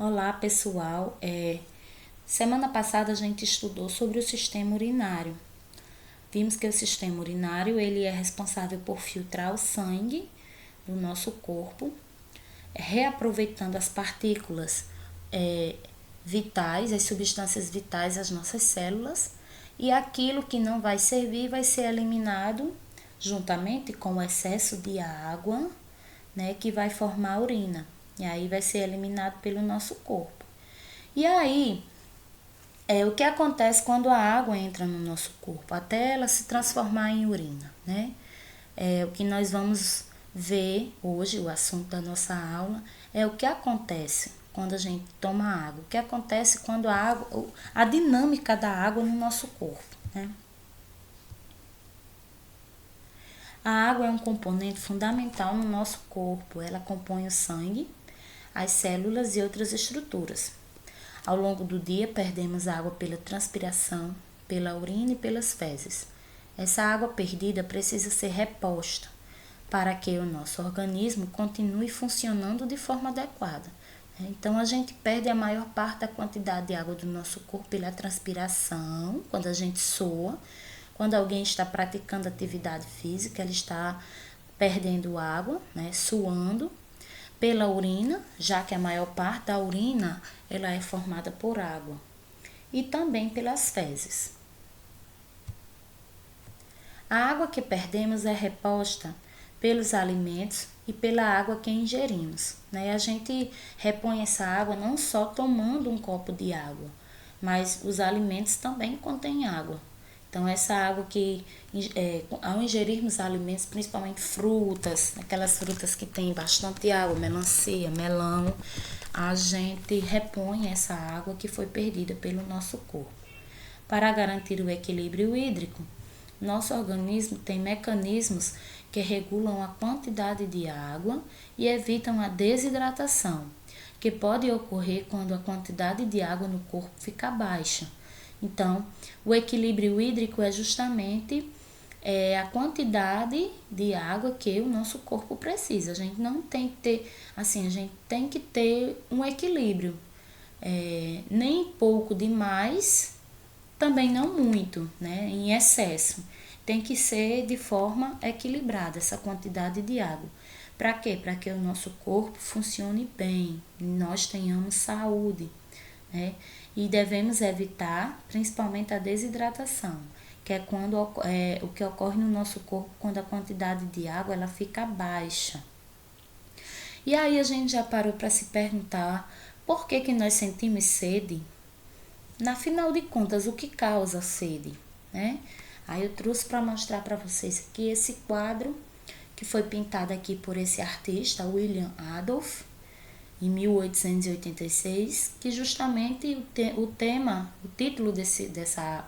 Olá, pessoal. Semana passada a gente estudou sobre o sistema urinário. Vimos que o sistema urinário ele é responsável por filtrar o sangue do nosso corpo, reaproveitando as partículas vitais, as substâncias vitais das nossas células, e aquilo que não vai servir vai ser eliminado juntamente com o excesso de água, né, que vai formar a urina. E aí vai ser eliminado pelo nosso corpo. E aí, o que acontece quando a água entra no nosso corpo? Até ela se transformar em urina, né? O que nós vamos ver hoje, o assunto da nossa aula, é o que acontece quando a gente toma água. O que acontece quando a dinâmica da água no nosso corpo, né? A água é um componente fundamental no nosso corpo. Ela compõe o sangue, as células e outras estruturas. Ao longo do dia, perdemos água pela transpiração, pela urina e pelas fezes. Essa água perdida precisa ser reposta para que o nosso organismo continue funcionando de forma adequada. Então, a gente perde a maior parte da quantidade de água do nosso corpo pela transpiração, quando a gente soa. Quando alguém está praticando atividade física, ele está perdendo água, né, suando. Pela urina, já que a maior parte da urina ela é formada por água. E também pelas fezes. A água que perdemos é reposta pelos alimentos e pela água que ingerimos, né? A gente repõe essa água não só tomando um copo de água, mas os alimentos também contêm água. Então, essa água que, ao ingerirmos alimentos, principalmente frutas, aquelas frutas que têm bastante água, melancia, melão, a gente repõe essa água que foi perdida pelo nosso corpo. Para garantir o equilíbrio hídrico, nosso organismo tem mecanismos que regulam a quantidade de água e evitam a desidratação, que pode ocorrer quando a quantidade de água no corpo fica baixa. Então, o equilíbrio hídrico é justamente a quantidade de água que o nosso corpo precisa. A gente não tem que ter, assim, a gente tem que ter um equilíbrio. Nem pouco demais, também não muito, né? Em excesso. Tem que ser de forma equilibrada essa quantidade de água. Para quê? Para que o nosso corpo funcione bem, nós tenhamos saúde, né? E devemos evitar principalmente a desidratação, que é quando o que ocorre no nosso corpo quando a quantidade de água ela fica baixa. E aí a gente já parou para se perguntar por que nós sentimos sede? Na final de contas, o que causa sede, né? Aí eu trouxe para mostrar para vocês aqui esse quadro que foi pintado aqui por esse artista, William Adolph, em 1886, que justamente o título dessa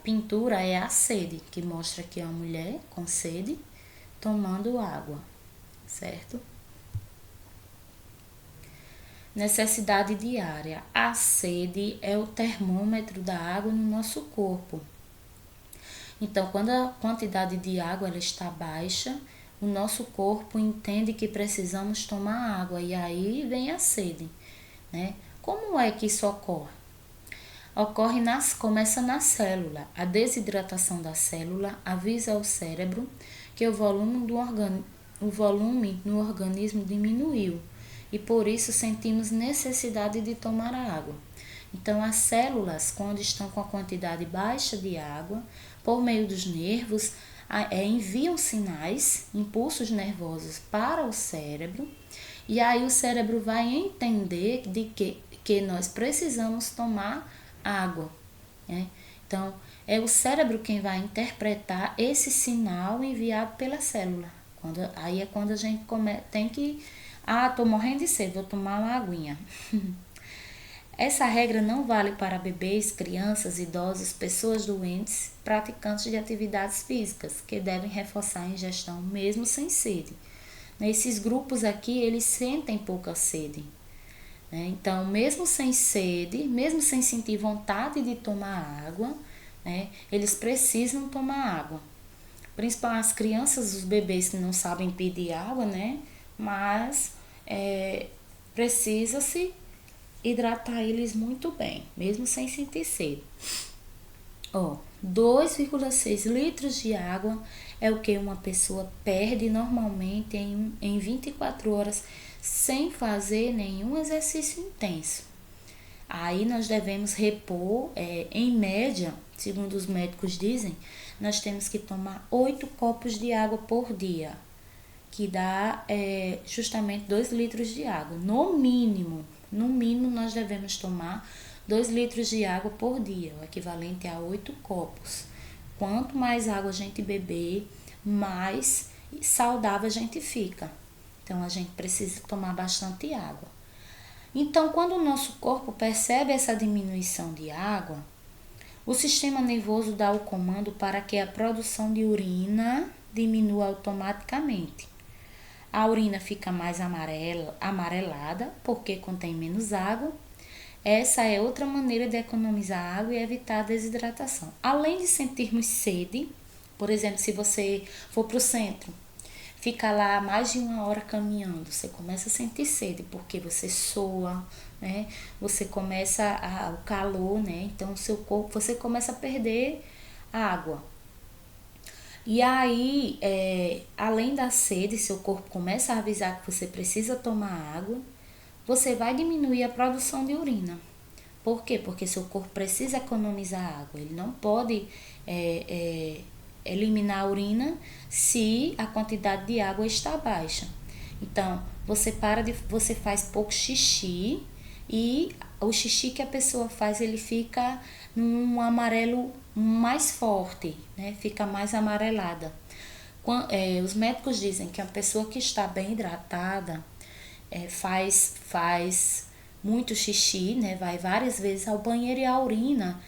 pintura é A Sede, que mostra aqui uma mulher com sede tomando água, certo? Necessidade diária. A sede é o termômetro da água no nosso corpo. Então, quando a quantidade de água ela está baixa, o nosso corpo entende que precisamos tomar água e aí vem a sede, né? Como é que isso ocorre? Começa na célula. A desidratação da célula avisa ao cérebro que o volume no organismo diminuiu e por isso sentimos necessidade de tomar água. Então, as células, quando estão com a quantidade baixa de água, por meio dos nervos, enviam sinais, impulsos nervosos para o cérebro, e aí o cérebro vai entender que nós precisamos tomar água, né? Então, é o cérebro quem vai interpretar esse sinal enviado pela célula. Aí é quando a gente tem que... tô morrendo de sede, vou tomar uma aguinha. Essa regra não vale para bebês, crianças, idosos, pessoas doentes, praticantes de atividades físicas, que devem reforçar a ingestão mesmo sem sede. Nesses grupos aqui, eles sentem pouca sede, né? Então, mesmo sem sede, mesmo sem sentir vontade de tomar água, né, eles precisam tomar água. Principalmente as crianças, os bebês que não sabem pedir água, né? Mas precisa-se hidratar eles muito bem, mesmo sem sentir sede. 2,6 litros de água é o que uma pessoa perde normalmente em 24 horas sem fazer nenhum exercício intenso. Aí nós devemos repor, em média, segundo os médicos dizem, nós temos que tomar 8 copos de água por dia, que dá justamente 2 litros de água. No mínimo nós devemos tomar 2 litros de água por dia, o equivalente a 8 copos. Quanto mais água a gente beber, mais saudável a gente fica. Então, a gente precisa tomar bastante água. Então, quando o nosso corpo percebe essa diminuição de água, o sistema nervoso dá o comando para que a produção de urina diminua automaticamente. A urina fica mais amarelada, porque contém menos água. Essa é outra maneira de economizar água e evitar a desidratação. Além de sentirmos sede, por exemplo, se você for para o centro, fica lá mais de 1 hora caminhando, você começa a sentir sede, porque você soa, né? Você começa o calor, né? Então, o seu corpo, você começa a perder água. E aí, além da sede, seu corpo começa a avisar que você precisa tomar água, você vai diminuir a produção de urina. Por quê? Porque seu corpo precisa economizar água. Ele não pode eliminar a urina se a quantidade de água está baixa. Então, você faz pouco xixi e o xixi que a pessoa faz, ele fica num amarelo mais forte, né? Fica mais amarelada. Os médicos dizem que a pessoa que está bem hidratada faz muito xixi, né? Vai várias vezes ao banheiro e a urina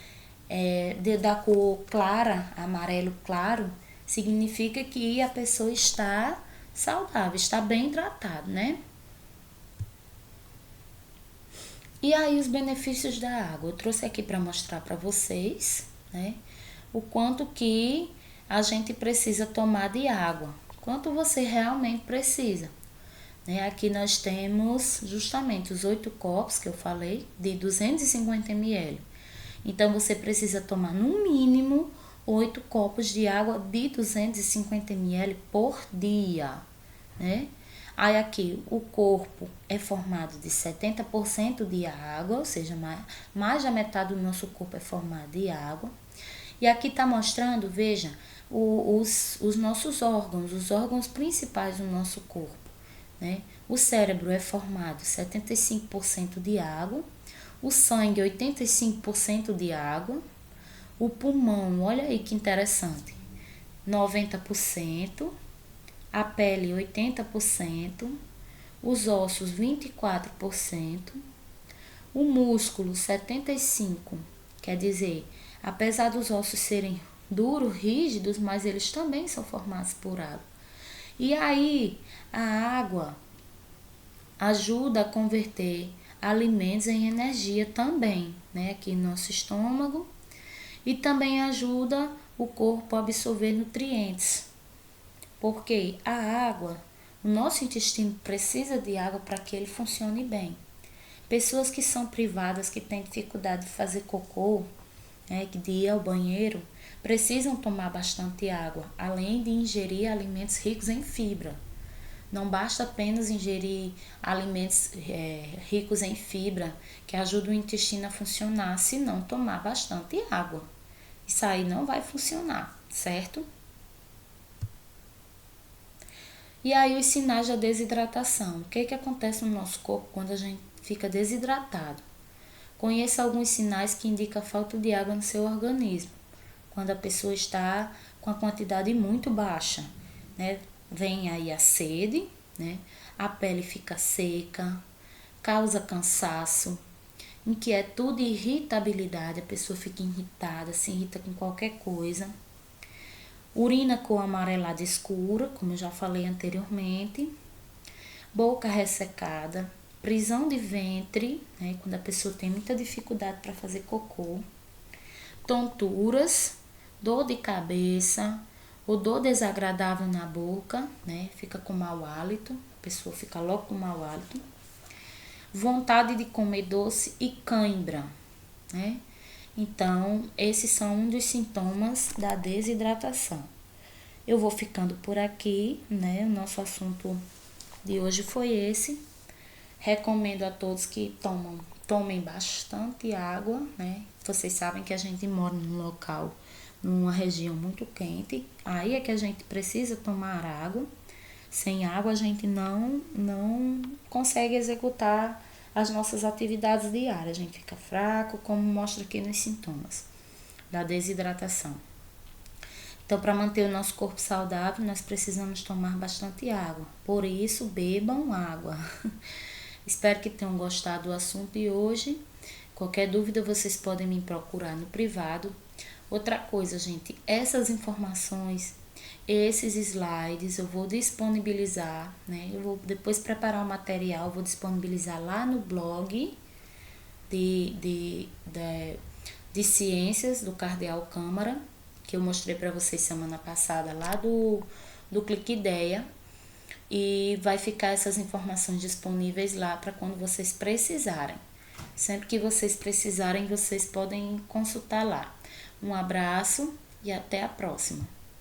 da cor clara, amarelo claro, significa que a pessoa está saudável, está bem hidratada, né? E aí os benefícios da água, eu trouxe aqui para mostrar para vocês, né? O quanto que a gente precisa tomar de água, quanto você realmente precisa. Aqui nós temos justamente os 8 copos que eu falei, de 250 ml. Então, você precisa tomar no mínimo 8 copos de água de 250 ml por dia, né? Aí aqui, o corpo é formado de 70% de água, ou seja, mais da metade do nosso corpo é formado de água. E aqui está mostrando, veja, os nossos órgãos, os órgãos principais do nosso corpo, né? O cérebro é formado 75% de água, o sangue 85% de água, o pulmão, olha aí que interessante, 90%, a pele 80%, os ossos 24%, o músculo 75%, quer dizer, apesar dos ossos serem duros, rígidos, mas eles também são formados por água. E aí, a água ajuda a converter alimentos em energia também, né, aqui no nosso estômago, e também ajuda o corpo a absorver nutrientes, porque a água, o nosso intestino precisa de água para que ele funcione bem. Pessoas que são privadas, que têm dificuldade de fazer cocô, né, de ir ao banheiro, precisam tomar bastante água, além de ingerir alimentos ricos em fibra. Não basta apenas ingerir alimentos ricos em fibra, que ajudam o intestino a funcionar, se não tomar bastante água. Isso aí não vai funcionar, certo? E aí os sinais da desidratação. O que acontece no nosso corpo quando a gente fica desidratado? Conheça alguns sinais que indicam a falta de água no seu organismo. Quando a pessoa está com a quantidade muito baixa, né? Vem aí a sede, né? A pele fica seca, causa cansaço, inquietude e irritabilidade. A pessoa fica irritada, se irrita com qualquer coisa. Urina cor amarelada escura, como eu já falei anteriormente. Boca ressecada. Prisão de ventre, né? Quando a pessoa tem muita dificuldade para fazer cocô. Tonturas, dor de cabeça, odor desagradável na boca, né? Fica com mau hálito, a pessoa fica logo com mau hálito. vontade de comer doce e cãibra, né? Então, esses são um dos sintomas da desidratação. Eu vou ficando por aqui, né? O nosso assunto de hoje foi esse. Recomendo a todos que tomem bastante água, né? Vocês sabem que a gente mora num local, numa região muito quente. Aí é que a gente precisa tomar água. Sem água a gente não consegue executar as nossas atividades diárias. A gente fica fraco, como mostra aqui nos sintomas da desidratação. Então, para manter o nosso corpo saudável, nós precisamos tomar bastante água. Por isso, bebam água. Espero que tenham gostado do assunto de hoje. Qualquer dúvida, vocês podem me procurar no privado. Outra coisa, gente, essas informações, esses slides eu vou disponibilizar, né? Eu vou depois preparar o material, vou disponibilizar lá no blog de ciências do Cardeal Câmara, que eu mostrei para vocês semana passada lá do Clique Ideia. E vai ficar essas informações disponíveis lá para quando vocês precisarem. Sempre que vocês precisarem, vocês podem consultar lá. Um abraço e até a próxima.